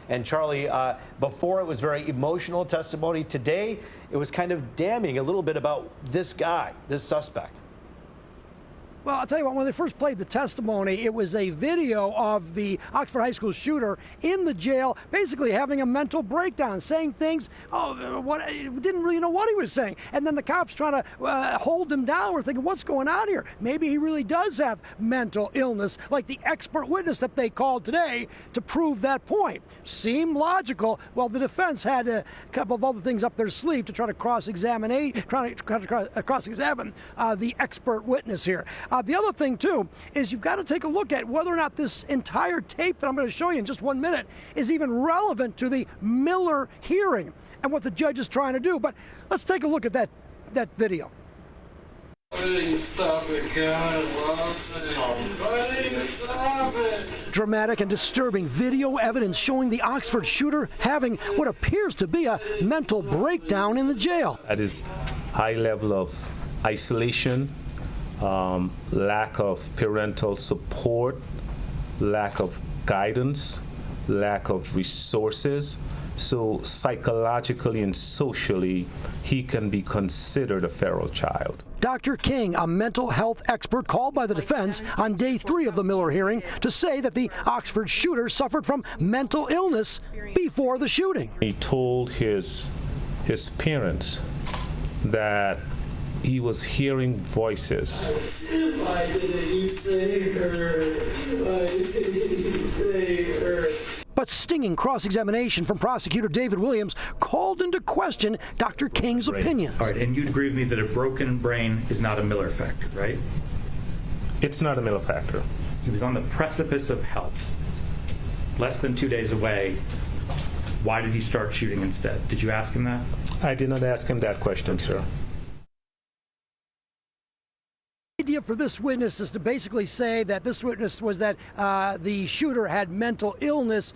And Charlie, before it was very emotional testimony. Today, it was kind of damning a little bit about this guy, this suspect. Well, I'll tell you what, when they first played the testimony, it was a video of the Oxford High School shooter in the jail, basically having a mental breakdown, saying things, didn't really know what he was saying. And then the cops trying to hold him down. We're thinking, what's going on here? Maybe he really does have mental illness, like the expert witness that they called today to prove that point. Seemed logical. Well, the defense had a couple of other things up their sleeve to try to cross-examine the expert witness here. The other thing, too, is you've got to take a look at whether or not this entire tape that I'm going to show you in just 1 minute is even relevant to the Miller hearing and what the judge is trying to do. But let's take a look at that video. Stop it, God. Stop it. Dramatic and disturbing video evidence showing the Oxford shooter having what appears to be a mental breakdown in the jail. That is high level of isolation, lack of parental support, lack of guidance, lack of resources. So psychologically and socially, he can be considered a feral child. Dr. King, a mental health expert called by the defense on day 3 of the Miller hearing to say that the Oxford shooter suffered from mental illness before the shooting. He told his parents that he was hearing voices. Why didn't you save her? Why didn't you save her? But stinging cross-examination from prosecutor David Williams called into question Dr. King's opinion. All right, and you'd agree with me that a broken brain is not a Miller factor, right? It's not a Miller factor. He was on the precipice of help. Less than 2 days away. Why did he start shooting instead? Did you ask him that? I did not ask him that question, sir. The idea for this witness is to basically say that this witness was that the shooter had mental illness,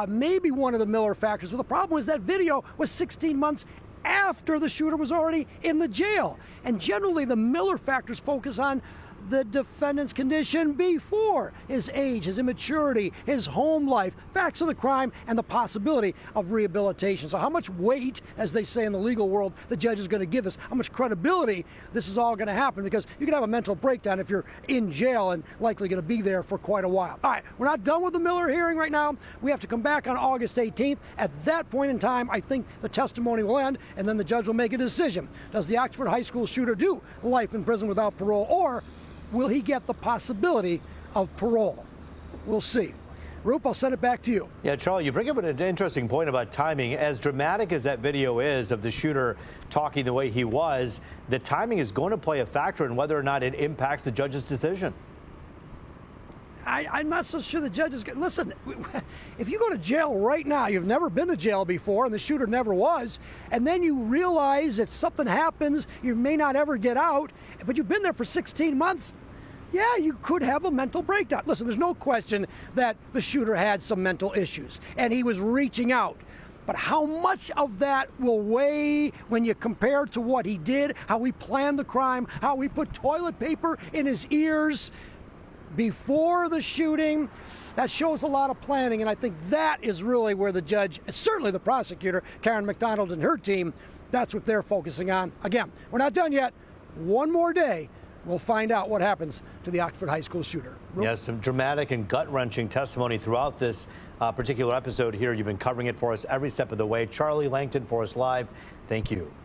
maybe one of the Miller factors. Well, the problem was that video was 16 months after the shooter was already in the jail. And generally, the Miller factors focus on the defendant's condition before his age, his immaturity, his home life, facts of the crime, and the possibility of rehabilitation. So how much weight, as they say in the legal world, the judge is going to give this, how much credibility this is all going to happen, because you can have a mental breakdown if you're in jail and likely going to be there for quite a while. All right, we're not done with the Miller hearing right now. We have to come back on August 18th. At that point in time, I think the testimony will end, and then the judge will make a decision. Does the Oxford High School shooter do life in prison without parole, or will he get the possibility of parole? We'll see. Roop, I'll send it back to you. Yeah, Charlie, you bring up an interesting point about timing. As dramatic as that video is of the shooter talking the way he was, the timing is going to play a factor in whether or not it impacts the judge's decision. I'm not so sure the judge is going to listen. If you go to jail right now, you've never been to jail before, and the shooter never was, and then you realize that something happens, you may not ever get out, but you've been there for 16 months. Yeah, you could have a mental breakdown. Listen, there's no question that the shooter had some mental issues, and he was reaching out. But how much of that will weigh when you compare to what he did, how he planned the crime, how he put toilet paper in his ears before the shooting? That shows a lot of planning, and I think that is really where the judge, certainly the prosecutor, Karen McDonald and her team, that's what they're focusing on. Again, we're not done yet. One more day, we'll find out what happens to the Oxford High School shooter. Yes, some dramatic and gut-wrenching testimony throughout this particular episode here. You've been covering it for us every step of the way. Charlie Langton for us live. Thank you.